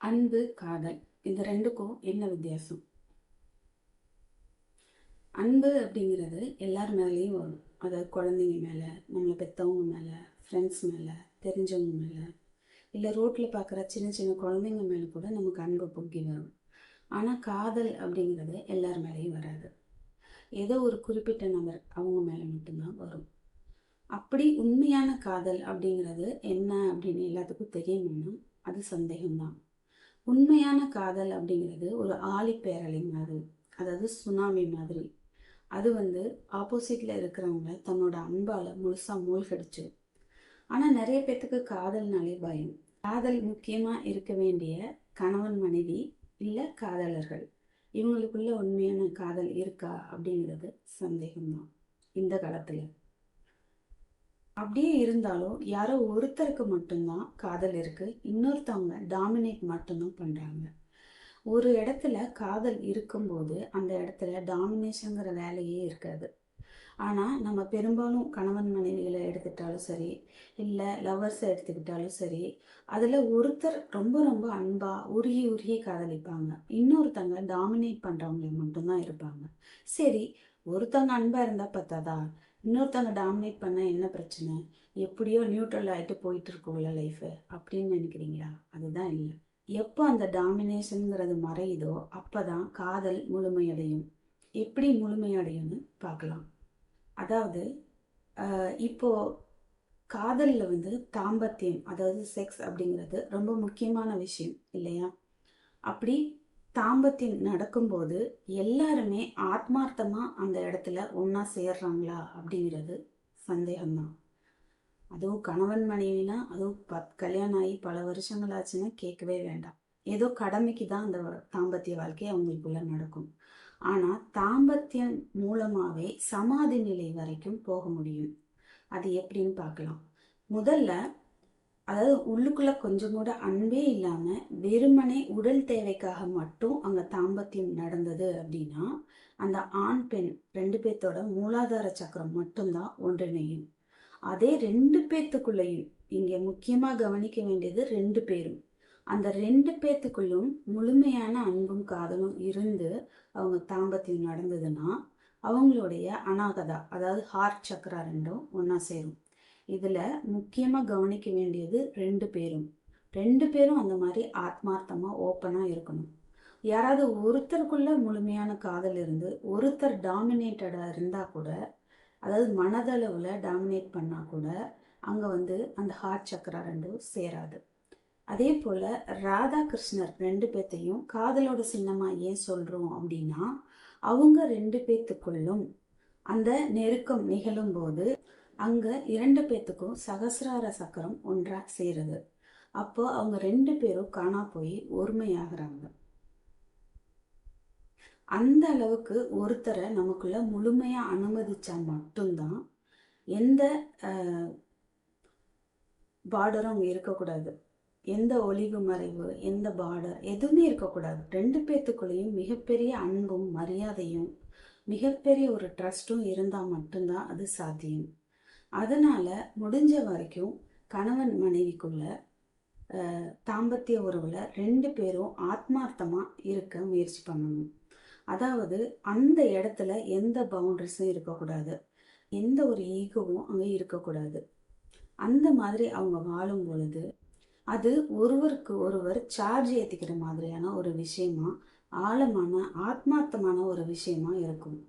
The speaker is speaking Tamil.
அன்பு, காதல் இந்த 2க்கும் என்ன வித்தியாசம்? அன்பு அப்படிங்கிறது எல்லார் மேலேயும் வரும். அதாவது குழந்தைங்க மேலே, நம்மளை பெற்றவங்க மேலே, ஃப்ரெண்ட்ஸ் மேலே, தெரிஞ்சவங்க மேலே, இல்லை ரோட்டில் பார்க்குற சின்ன சின்ன குழந்தைங்க மேலே கூட நமக்கு அன்பு பொங்கி வரும். ஆனால் காதல் அப்படிங்கிறது எல்லார் மேலேயும் வராது. ஏதோ ஒரு குறிப்பிட்ட நபர் அவங்க மேலே மட்டும்தான் வரும். அப்படி உண்மையான காதல் அப்படிங்கிறது என்ன அப்படின்னு எல்லாத்துக்கும் தெரியணும்னா அது சந்தேகம்தான். உண்மையான காதல் அப்படிங்கிறது ஒரு ஆழிப்பேரலை மாதிரி, அதாவது சுனாமி மாதிரி. அது ஆப்போசிட்ல இருக்கிறவங்கள தன்னோட அன்பால முழுசா மூழ்கடிச்சு. ஆனா நிறைய பேத்துக்கு காதல்னாலே பயம். காதல் முக்கியமா இருக்க வேண்டிய கணவன் மனைவி இல்ல காதலர்கள், இவங்களுக்குள்ள உண்மையான காதல் இருக்கா அப்படிங்கிறது சந்தேகம்தான் இந்த காலத்துல. அப்படியே இருந்தாலும் யாரோ ஒருத்தருக்கு மட்டும்தான் காதல் இருக்கு, இன்னொருத்தவங்க டாமினேட் மட்டும்தான் பண்றாங்க. ஒரு இடத்துல காதல் இருக்கும்போது அந்த இடத்துல டாமினேஷன்ங்கிற வேலையே இருக்காது. ஆனால் நம்ம பெரும்பாலும் கணவன் மனைவிகளை எடுத்துக்கிட்டாலும் சரி, இல்லை லவ்வர்ஸை எடுத்துக்கிட்டாலும் சரி, அதில் ஒருத்தர் ரொம்ப ரொம்ப அன்பாக உருகி உருகி காதலிப்பாங்க, இன்னொருத்தங்க டாமினேட் பண்ணுறவங்க மட்டும்தான் இருப்பாங்க. சரி, ஒருத்தவங்க அன்பாக இருந்தால் பத்தாதா, இன்னொருத்தவங்க டாமினேட் பண்ணால் என்ன பிரச்சனை? எப்படியோ நியூட்ரல் ஆகிட்டு போயிட்டு இருக்கும்ல லைஃபு அப்படின்னு நினைக்கிறீங்களா? அதுதான் இல்லை. எப்போ அந்த டாமினேஷனுங்கிறது மறையுதோ அப்போ தான் காதல் முழுமையடையும். எப்படி முழுமையடையும்னு பார்க்கலாம். அதாவது இப்போ காதலில் தாம்பத்தியம், அதாவது செக்ஸ் அப்படிங்கிறது ரொம்ப முக்கியமான விஷயம் இல்லையா? அப்படி தாம்பத்தியம் நடக்கும்போது எல்லாருமே ஆத்மார்த்தமாக அந்த இடத்துல ஒன்றா சேர்றாங்களா அப்படிங்கிறது சந்தேகம்தான். அதுவும் கணவன் மனைவினா, அதுவும் கல்யாணம் ஆகி பல வருஷங்கள் ஆச்சுன்னா கேட்கவே வேண்டாம். ஏதோ கடமைக்கு தான் அந்த தாம்பத்திய வாழ்க்கை அவங்களுக்குள்ள நடக்கும். ஆனால் தாம்பத்தியம் மூலமாகவே சமாதி நிலை வரைக்கும் போக முடியும். அது எப்படின்னு பார்க்கலாம். முதல்ல, அதாவது உள்ளுக்குள்ள கொஞ்சம் கூட அன்பே இல்லாமல் வெறுமனே உடல் தேவைக்காக மட்டும் அங்கே தாம்பத்தியம் நடந்தது அப்படின்னா, அந்த ஆண் பெண் 2 பேர்த்தோட மூலாதார சக்கரம் மட்டும்தான் ஒன்றிணையும். அதே 2 பேத்துக்குள்ளேயும் இங்கே முக்கியமாக கவனிக்க வேண்டியது 2 பேரும். அந்த 2 பேத்துக்குள்ளும் முழுமையான அன்பும் காதலும் இருந்து அவங்க தாம்பத்தியம் நடந்ததுன்னா அவங்களுடைய அநாகதா, அதாவது ஹார்ட் சக்கரா ரெண்டும் ஒன்றா சேரும். இதில் முக்கியமாக கவனிக்க வேண்டியது 2 பேரும். 2 பேரும் அந்த மாதிரி ஆத்மார்த்தமாக ஓப்பனாக இருக்கணும். யாராவது ஒருத்தருக்குள்ள முழுமையான காதல் இருந்து ஒருத்தர் டாமினேட்டடாக இருந்தால் கூட, அதாவது மனதளவில் டாமினேட் பண்ணால் கூட அங்கே அந்த ஹார்ட் சக்கரா ரெண்டும் சேராது. அதே போல் ராதா கிருஷ்ணர் 2 பேர்த்தையும் காதலோட சின்னமாக ஏன் சொல்கிறோம் அப்படின்னா, அவங்க 2 பேர்த்துக்குள்ளும் அந்த நெருக்கம் நிகழும் போது அங்கே 2 பேர்த்துக்கும் சகசிரார சக்கரம் ஒன்றா சேருது. அப்போ அவங்க 2 பேரும் காணா போய் ஒருமையாகிறாங்க. அந்த அளவுக்கு ஒருத்தரை நமக்குள்ள முழுமையா அனுமதிச்சா மட்டும்தான் எந்த பார்டரும் அங்கே இருக்கக்கூடாது. எந்த ஒளிவு மறைவு, எந்த பார்டர் எதுவுமே இருக்கக்கூடாது. 2 பேர்த்துக்குள்ளேயும் மிகப்பெரிய அன்பும் மரியாதையும் மிகப்பெரிய ஒரு ட்ரஸ்ட்டும் இருந்தால் மட்டும்தான் அது சாத்தியம். அதனால முடிஞ்ச வரைக்கும் கணவன் மனைவிக்குள்ள தாம்பத்திய உறவுல 2 பேரும் ஆத்மார்த்தமா இருக்க முயற்சி பண்ணணும். அதாவது அந்த இடத்துல எந்த பவுண்டரிஸும் இருக்கக்கூடாது, எந்த ஒரு ஈகோவும் அங்கே இருக்கக்கூடாது. அந்த மாதிரி அவங்க வாழும் பொழுது அது ஒருவருக்கு ஒருவர் சார்ஜ் ஏற்றிக்கிற மாதிரியான ஒரு விஷயமா, ஆழமான ஆத்மார்த்தமான ஒரு விஷயமா இருக்கும்.